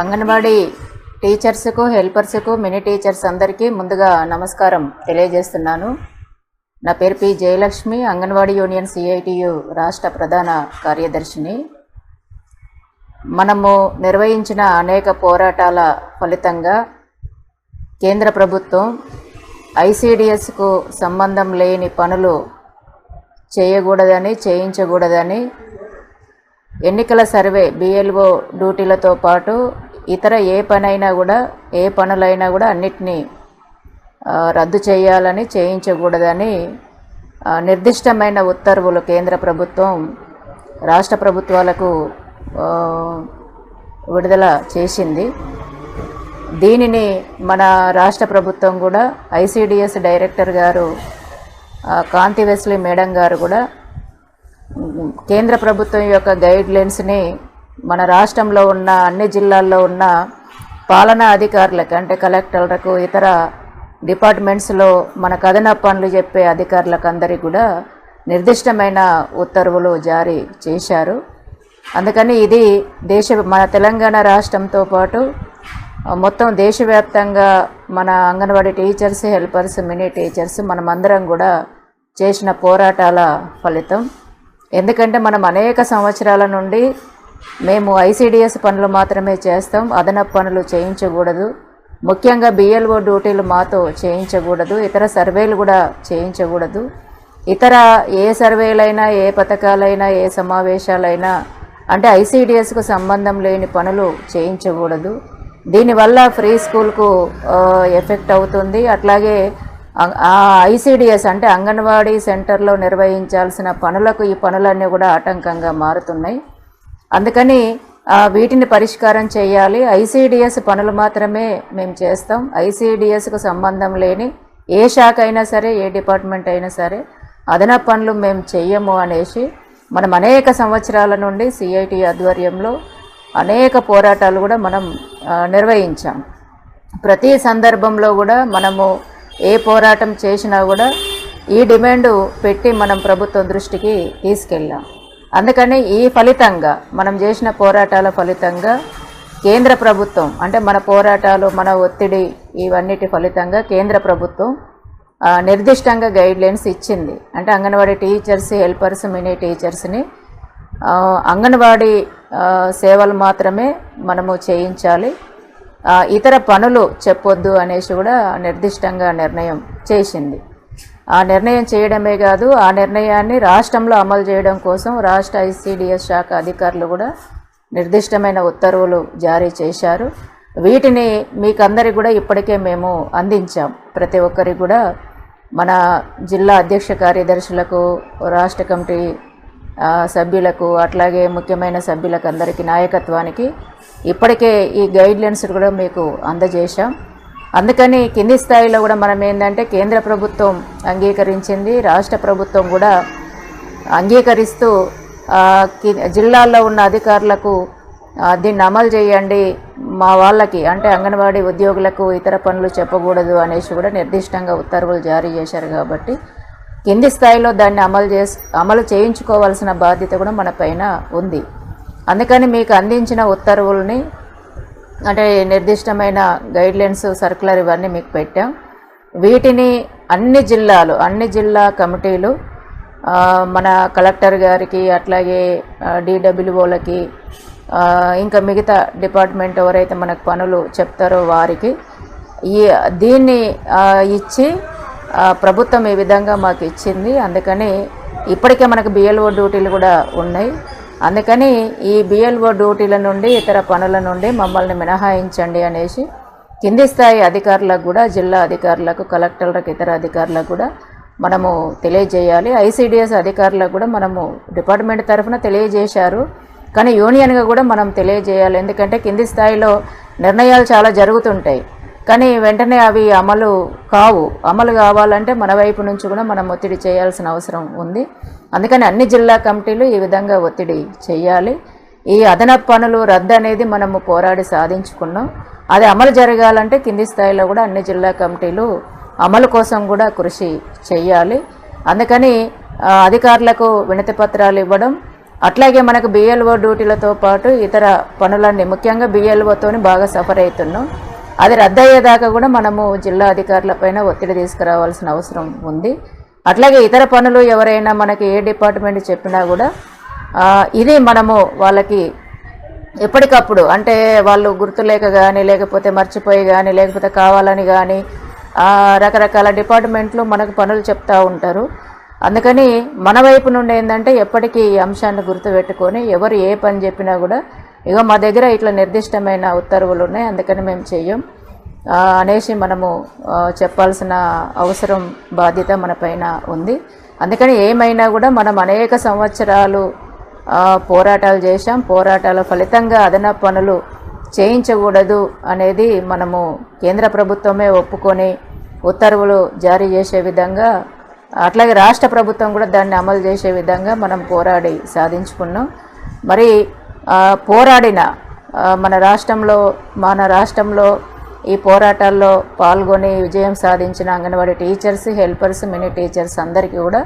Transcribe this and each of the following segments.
Anganwadi టీచర్స్కు హెల్పర్స్కు mini teachers అందరికీ ముందుగా నమస్కారం తెలియజేస్తున్నాను. నా పేరు P Jayalakshmi, anganwadi union CITU రాష్ట్ర ప్రధాన కార్యదర్శిని. మనము నిర్వహించిన అనేక పోరాటాల ఫలితంగా కేంద్ర ప్రభుత్వం ఐసిడిఎస్కు సంబంధం లేని పనులు చేయించకూడదని ఎన్నికల సర్వే బిఎల్ఓ డ్యూటీలతో పాటు ఇతర ఏ పనులైనా కూడా అన్నిటినీ రద్దు చేయాలని, చేయించకూడదని నిర్దిష్టమైన ఉత్తర్వులు కేంద్ర ప్రభుత్వం రాష్ట్ర ప్రభుత్వాలకు విడుదల చేసింది. దీనిని మన రాష్ట్ర ప్రభుత్వం కూడా ఐసిడిఎస్ డైరెక్టర్ గారు కాంతి వెస్లీ మేడం గారు కూడా కేంద్ర ప్రభుత్వం యొక్క గైడ్లైన్స్ని మన రాష్ట్రంలో ఉన్న అన్ని జిల్లాల్లో ఉన్న పాలనా అధికారులకు, అంటే కలెక్టర్లకు, ఇతర డిపార్ట్మెంట్స్లో మన అదనపు పనులు చెప్పే అధికారులకు అందరికీ కూడా నిర్దిష్టమైన ఉత్తర్వులు జారీ చేశారు. అందుకని ఇది మన తెలంగాణ రాష్ట్రంతో పాటు మొత్తం దేశవ్యాప్తంగా మన anganwadi teachers, helpers, mini teachers మనమందరం కూడా చేసిన పోరాటాల ఫలితం. ఎందుకంటే మనం అనేక సంవత్సరాల నుండి మేము ఐసిడిఎస్ పనులు మాత్రమే చేస్తాం, అదనపు పనులు చేయించకూడదు, ముఖ్యంగా బిఎల్ఓ డ్యూటీలు మాతో చేయించకూడదు, ఇతర సర్వేలు కూడా చేయించకూడదు, ఇతర ఏ సర్వేలైనా, ఏ పథకాలైనా, ఏ సమావేశాలైనా అంటే ఐసిడిఎస్కు సంబంధం లేని పనులు చేయించకూడదు. దీనివల్ల ఫ్రీ స్కూల్కు ఎఫెక్ట్ అవుతుంది. అట్లాగే ఐసిడిఎస్ అంటే అంగన్వాడీ సెంటర్లో నిర్వహించాల్సిన పనులకు ఈ పనులన్నీ కూడా ఆటంకంగా మారుతున్నాయి. అందుకని వీటిని పరిష్కారం చేయాలి. ఐసిడిఎస్ పనులు మాత్రమే మేము చేస్తాం. ఐసిడిఎస్కు సంబంధం లేని ఏ శాఖ అయినా సరే, ఏ డిపార్ట్మెంట్ అయినా సరే అదనపు పనులు మేము చెయ్యము అనేసి మనం అనేక సంవత్సరాల నుండి సిఐటి ఆధ్వర్యంలో అనేక పోరాటాలు కూడా మనం నిర్వహించాం. ప్రతి సందర్భంలో కూడా మనము ఏ పోరాటం చేసినా కూడా ఈ డిమాండ్ పెట్టి మనం ప్రభుత్వం దృష్టికి తీసుకెళ్ళాం. అందుకని ఈ ఫలితంగా మనం చేసిన పోరాటాల ఫలితంగా కేంద్ర ప్రభుత్వం, అంటే మన పోరాటాలు, మన ఒత్తిడి, ఇవన్నిటి ఫలితంగా కేంద్ర ప్రభుత్వం నిర్దిష్టంగా గైడ్లైన్స్ ఇచ్చింది. అంటే అంగన్వాడీ టీచర్స్, హెల్పర్స్, మినీ టీచర్స్ని అంగన్వాడీ సేవలు మాత్రమే మనము చేయించాలి, ఇతర పనులు చెప్పొద్దు అనేసి కూడా నిర్దిష్టంగా నిర్ణయం చేసింది. ఆ నిర్ణయం చేయడమే కాదు, ఆ నిర్ణయాన్ని రాష్ట్రంలో అమలు చేయడం కోసం రాష్ట్ర ఐసిడిఎస్ శాఖ అధికారులు కూడా నిర్దిష్టమైన ఉత్తర్వులు జారీ చేశారు. వీటిని మీకందరికి కూడా ఇప్పటికే మేము అందించాం. ప్రతి ఒక్కరికి కూడా మన జిల్లా అధ్యక్ష కార్యదర్శులకు, రాష్ట్ర కమిటీ సభ్యులకు, అట్లాగే ముఖ్యమైన సభ్యులకు అందరికీ, నాయకత్వానికి ఇప్పటికే ఈ గైడ్లైన్స్ కూడా మీకు అందజేశాం. అందుకని కింది స్థాయిలో కూడా మనం ఏంటంటే కేంద్ర ప్రభుత్వం అంగీకరించింది, రాష్ట్ర ప్రభుత్వం కూడా అంగీకరిస్తూ జిల్లాల్లో ఉన్న అధికారులకు దీన్ని అమలు చేయండి, మా వాళ్ళకి అంటే అంగన్వాడీ ఉద్యోగులకు ఇతర పనులు చెప్పకూడదు అనేసి కూడా నిర్దిష్టంగా ఉత్తర్వులు జారీ చేశారు. కాబట్టి కింది స్థాయిలో దాన్ని అమలు చేయించుకోవాల్సిన బాధ్యత కూడా మన పైన ఉంది. అందుకని మీకు అందించిన ఉత్తర్వుల్ని, అంటే నిర్దిష్టమైన గైడ్లైన్స్, సర్క్యులర్ ఇవన్నీ మీకు పెట్టాం. వీటిని అన్ని జిల్లా కమిటీలు మన కలెక్టర్ గారికి, అట్లాగే డిడబ్ల్యూఓలకి, ఇంకా మిగతా డిపార్ట్మెంట్ ఎవరైతే మనకు పనులు చెప్తారో వారికి దీన్ని ఇచ్చి ప్రభుత్వం ఈ విధంగా మాకు ఇచ్చింది. అందుకని ఇప్పటికే మనకు బిఎల్ఓ డ్యూటీలు కూడా ఉన్నాయి. అందుకని ఈ బిఎల్ఓ డ్యూటీల నుండి, ఇతర పనుల నుండి మమ్మల్ని మినహాయించండి అనేసి కింది స్థాయి అధికారులకు కూడా, జిల్లా అధికారులకు, కలెక్టర్లకు, ఇతర అధికారులకు కూడా మనము తెలియజేయాలి. ఐసిడిఎస్ అధికారులకు కూడా మనము డిపార్ట్మెంట్ తరఫున తెలియజేశారు, కానీ యూనియన్గా కూడా మనం తెలియజేయాలి. ఎందుకంటే కింది స్థాయిలో నిర్ణయాలు చాలా జరుగుతుంటాయి, కానీ వెంటనే అవి అమలు కావాలంటే మన వైపు నుంచి కూడా మనం ఒత్తిడి చేయాల్సిన అవసరం ఉంది. అందుకని అన్ని జిల్లా కమిటీలు ఈ విధంగా ఒత్తిడి చేయాలి. ఈ అదనపు పనులు రద్దు అనేది మనము పోరాడి సాధించుకున్నాం. అది అమలు జరగాలంటే కింది స్థాయిలో కూడా అన్ని జిల్లా కమిటీలు అమలు కోసం కూడా కృషి చేయాలి. అందుకని అధికారులకు వినతి పత్రాలు ఇవ్వడం, అట్లాగే మనకు బిఎల్ఓ డ్యూటీలతో పాటు ఇతర పనులన్నీ ముఖ్యంగా బిఎల్ఓతోని బాగా సఫర్ అవుతున్నాం. అది రద్దయ్యేదాకా కూడా మనము జిల్లా అధికారులపైన ఒత్తిడి తీసుకురావాల్సిన అవసరం ఉంది. అట్లాగే ఇతర పనులు ఎవరైనా మనకి ఏ డిపార్ట్మెంట్ చెప్పినా కూడా ఇది మనము వాళ్ళకి ఎప్పటికప్పుడు అంటే వాళ్ళు గుర్తులేక కానీ లేకపోతే మర్చిపోయి కానీ లేకపోతే కావాలని కానీ రకరకాల డిపార్ట్మెంట్లు మనకు పనులు చెప్తూ ఉంటారు. అందుకని మన వైపు నుండి ఏంటంటే ఎప్పటికీ ఈ అంశాన్ని గుర్తుపెట్టుకొని ఎవరు ఏ పని చెప్పినా కూడా ఇక మా దగ్గర ఇట్లా నిర్దిష్టమైన ఉత్తర్వులు ఉన్నాయి, అందుకని మేము చెయ్యం అనేసి మనము చెప్పాల్సిన అవసరం బాధ్యత మన పైన ఉంది. అందుకని ఏమైనా కూడా మనం అనేక సంవత్సరాలు పోరాటాలు చేశాం. పోరాటాల ఫలితంగా అదనపు పనులు చేయించకూడదు అనేది మనము కేంద్ర ప్రభుత్వమే ఒప్పుకొని ఉత్తర్వులు జారీ చేసే విధంగా, అట్లాగే రాష్ట్ర ప్రభుత్వం కూడా దాన్ని అమలు చేసే విధంగా మనం పోరాడి సాధించుకున్నాం. మరి పోరాడిన మన రాష్ట్రంలో ఈ పోరాటాల్లో పాల్గొని విజయం సాధించిన anganwadi teachers, helpers, mini teachers అందరికీ కూడా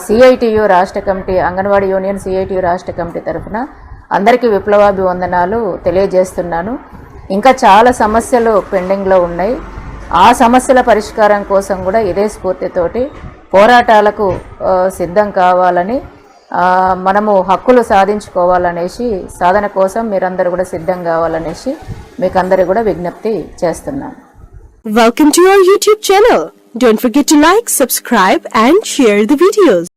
సిఐటియు రాష్ట్ర కమిటీ, అంగన్వాడీ యూనియన్ సిఐటియు రాష్ట్ర కమిటీ తరఫున అందరికీ విప్లవాభివందనాలు తెలియజేస్తున్నాను. ఇంకా చాలా సమస్యలు పెండింగ్లో ఉన్నాయి. ఆ సమస్యల పరిష్కారం కోసం కూడా ఇదే స్ఫూర్తితోటి పోరాటాలకు సిద్ధం కావాలని, మనము హక్కులు సాధించుకోవాలనేసి, సాధన కోసం మీరందరూ కూడా సిద్ధం కావాలనేసి మీకు అందరికీ కూడా విజ్ఞప్తి చేస్తున్నాను. Welcome to our YouTube channel. Don't forget to like, subscribe and share the videos.